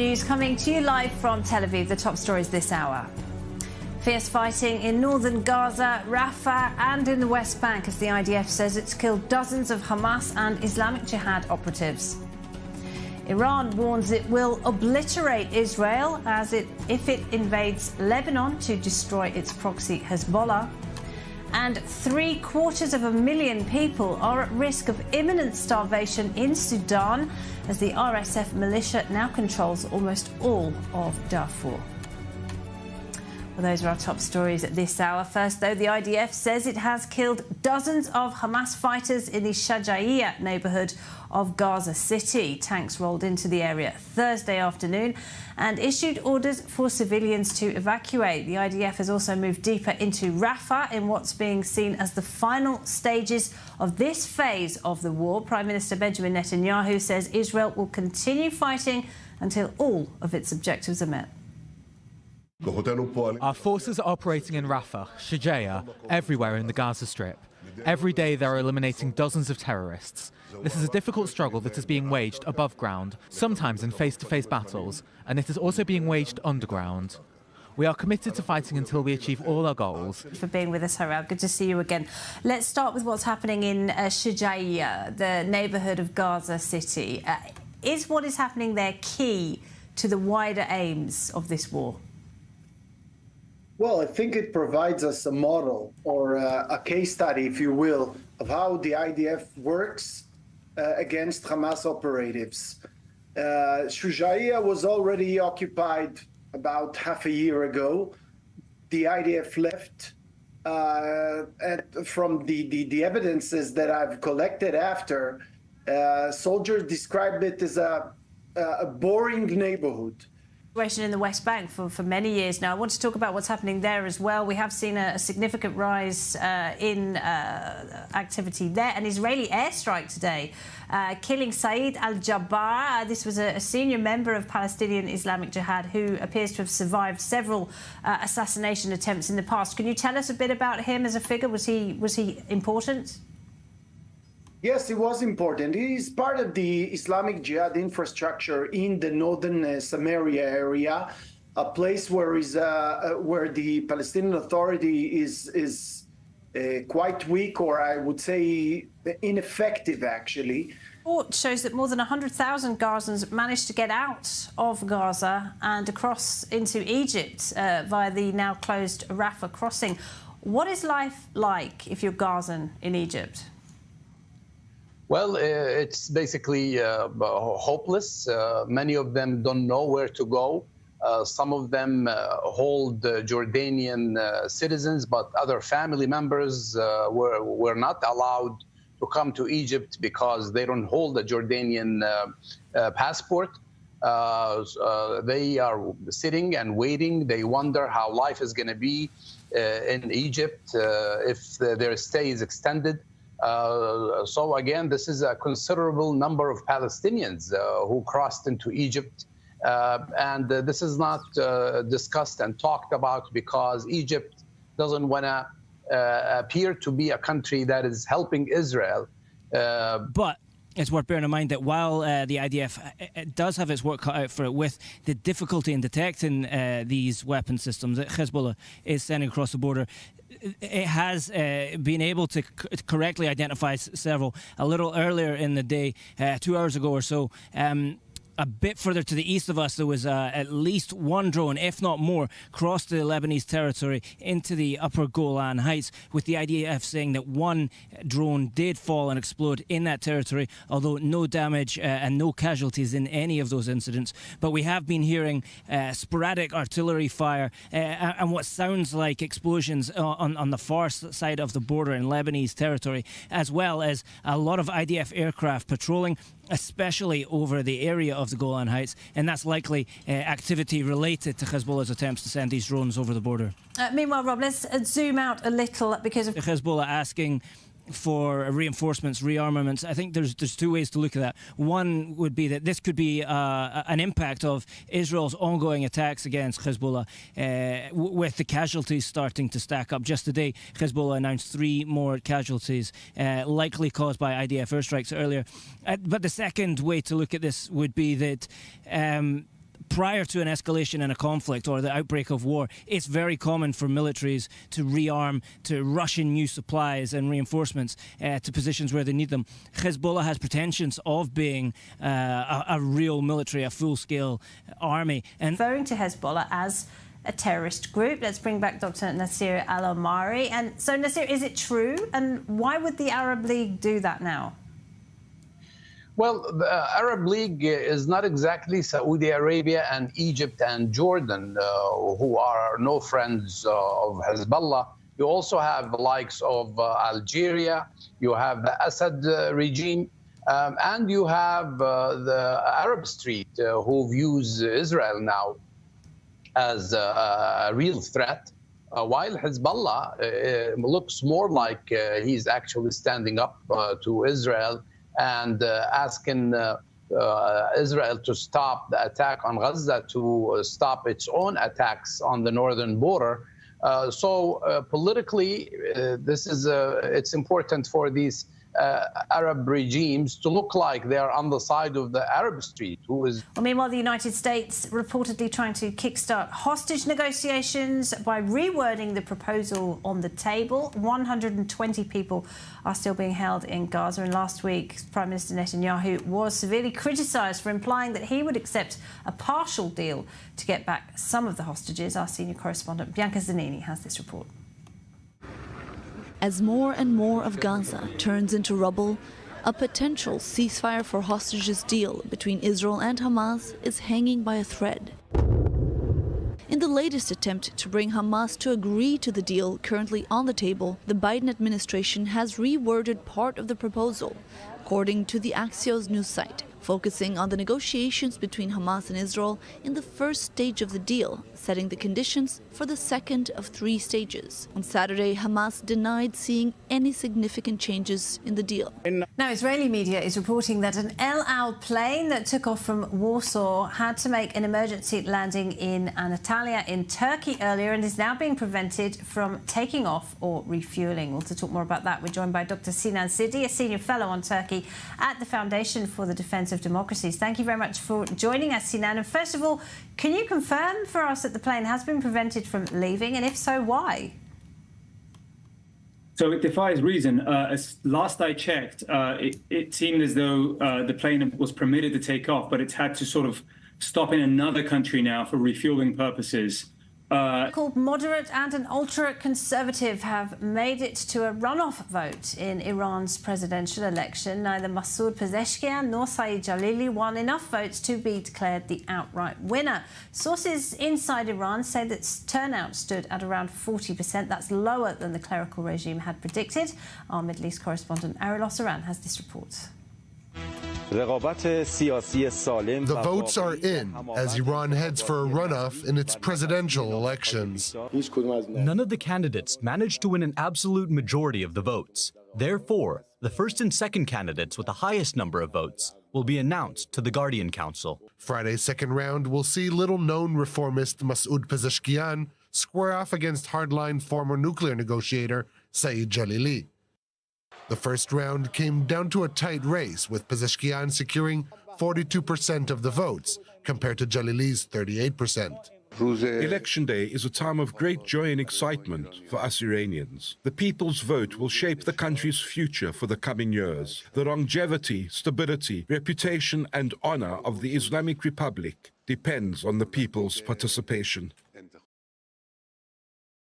News coming to you live from Tel Aviv. The top stories this hour. Fierce fighting in northern Gaza, Rafah and in the West Bank as the IDF says it's killed dozens of Hamas and Islamic Jihad operatives. Iran warns it will obliterate Israel if it invades Lebanon to destroy its proxy Hezbollah. And 750,000 people are at risk of imminent starvation in Sudan as the RSF militia now controls almost all of Darfur. Well, those are our top stories at this hour. First, though, the IDF says it has killed dozens of Hamas fighters in the Shajaiya neighbourhood of Gaza City. Tanks rolled into the area Thursday afternoon and issued orders for civilians to evacuate. The IDF has also moved deeper into Rafah in what's being seen as the final stages of this phase of the war. Prime Minister Benjamin Netanyahu says Israel will continue fighting until all of its objectives are met. Our forces are operating in Rafah, Shajaiya, everywhere in the Gaza Strip. Every day they're eliminating dozens of terrorists. This is a difficult struggle that is being waged above ground, sometimes in face-to-face battles, and it is also being waged underground. We are committed to fighting until we achieve all our goals. Thank you for being with us, Harald. Good to see you again. Let's start with what's happening in Shajaiya, the neighbourhood of Gaza City. Is what is happening there key to the wider aims of this war? Well, I think it provides us a model or a case study, if you will, of how the IDF works against Hamas operatives. Shujaiya was already occupied about half a year ago. The IDF left. And from the evidences that I've collected after, soldiers described it as a boring neighborhood. In the West Bank for many years now. I want to talk about what's happening there as well. We have seen a significant rise in activity there. An Israeli airstrike today, killing Saeed al-Jabbar. This was a senior member of Palestinian Islamic Jihad who appears to have survived several assassination attempts in the past. Can you tell us a bit about him as a figure? Was he important? Yes, it was important. He is part of the Islamic Jihad infrastructure in the northern Samaria area, a place where the Palestinian Authority is quite weak, or I would say ineffective, actually. Report shows that more than 100,000 Gazans managed to get out of Gaza and across into Egypt via the now closed Rafah crossing. What is life like if you're Gazan in Egypt? Well, it's basically hopeless. Many of them don't know where to go. Some of them hold Jordanian citizens, but other family members were not allowed to come to Egypt because they don't hold a Jordanian passport. They are sitting and waiting. They wonder how life is going to be in Egypt if their stay is extended. So again, this is a considerable number of Palestinians who crossed into Egypt. And this is not discussed and talked about because Egypt doesn't want to appear to be a country that is helping Israel. But it's worth bearing in mind that while the IDF does have its work cut out for it with the difficulty in detecting these weapon systems that Hezbollah is sending across the border, it has been able to correctly identify several. A little earlier in the day, 2 hours ago or so, a bit further to the east of us, there was at least one drone, if not more, crossed the Lebanese territory into the upper Golan Heights, with the IDF saying that one drone did fall and explode in that territory, although no damage and no casualties in any of those incidents. But we have been hearing sporadic artillery fire and what sounds like explosions on the far side of the border in Lebanese territory, as well as a lot of IDF aircraft patrolling, especially over the area of the Golan Heights, and that's likely activity related to Hezbollah's attempts to send these drones over the border. Meanwhile, Rob, let's zoom out a little because of Hezbollah asking for reinforcements, rearmaments. I think there's two ways to look at that. One would be that this could be an impact of Israel's ongoing attacks against Hezbollah, with the casualties starting to stack up. Just today, Hezbollah announced 3 more casualties, likely caused by IDF airstrikes earlier. But the second way to look at this would be that prior to an escalation in a conflict or the outbreak of war, it's very common for militaries to rearm, to rush in new supplies and reinforcements to positions where they need them. Hezbollah has pretensions of being a real military, a full-scale army. And referring to Hezbollah as a terrorist group. Let's bring back Dr. Nasir Al-Omari. And so, Nasir, is it true? And why would the Arab League do that now? Well, the Arab League is not exactly Saudi Arabia and Egypt and Jordan, who are no friends of Hezbollah. You also have the likes of Algeria, you have the Assad regime, and you have the Arab Street, who views Israel now as a real threat, while Hezbollah looks more like he's actually standing up to Israel and asking Israel to stop the attack on Gaza, to stop its own attacks on the northern border. So politically, it's important for these Arab regimes to look like they're on the side of the Arab Street, who is... Well, meanwhile, the United States reportedly trying to kickstart hostage negotiations by rewording the proposal on the table. 120 people are still being held in Gaza, and last week Prime Minister Netanyahu was severely criticised for implying that he would accept a partial deal to get back some of the hostages. Our senior correspondent Bianca Zanini has this report. As more and more of Gaza turns into rubble, a potential ceasefire for hostages deal between Israel and Hamas is hanging by a thread. In the latest attempt to bring Hamas to agree to the deal currently on the table, the Biden administration has reworded part of the proposal, according to the Axios news site, focusing on the negotiations between Hamas and Israel in the first stage of the deal, setting the conditions for the second of 3 stages. On Saturday, Hamas denied seeing any significant changes in the deal. Now, Israeli media is reporting that an El Al plane that took off from Warsaw had to make an emergency landing in Antalya in Turkey earlier and is now being prevented from taking off or refuelling. Well, to talk more about that, we're joined by Dr. Sinan Sidi, a senior fellow on Turkey at the Foundation for the Defence of Democracies. Thank you very much for joining us, Sinan. And first of all, can you confirm for us that the plane has been prevented from leaving, and if so, why? So it defies reason. As last I checked, it seemed as though the plane was permitted to take off, but it's had to sort of stop in another country now for refueling purposes. Called moderate and an ultra-conservative have made it to a runoff vote in Iran's presidential election. Neither Masoud Pezeshkian nor Saeed Jalili won enough votes to be declared the outright winner. Sources inside Iran say that turnout stood at around 40%. That's lower than the clerical regime had predicted. Our Middle East correspondent Ariel Osseran has this report. The votes are in as Iran heads for a runoff in its presidential elections. None of the candidates managed to win an absolute majority of the votes. Therefore, the first and second candidates with the highest number of votes will be announced to the Guardian Council. Friday's second round will see little-known reformist Masoud Pezeshkian square off against hardline former nuclear negotiator Saeed Jalili. The first round came down to a tight race, with Pezeshkian securing 42% of the votes, compared to Jalili's 38%. Election day is a time of great joy and excitement for us Iranians. The people's vote will shape the country's future for the coming years. The longevity, stability, reputation and honor of the Islamic Republic depends on the people's participation.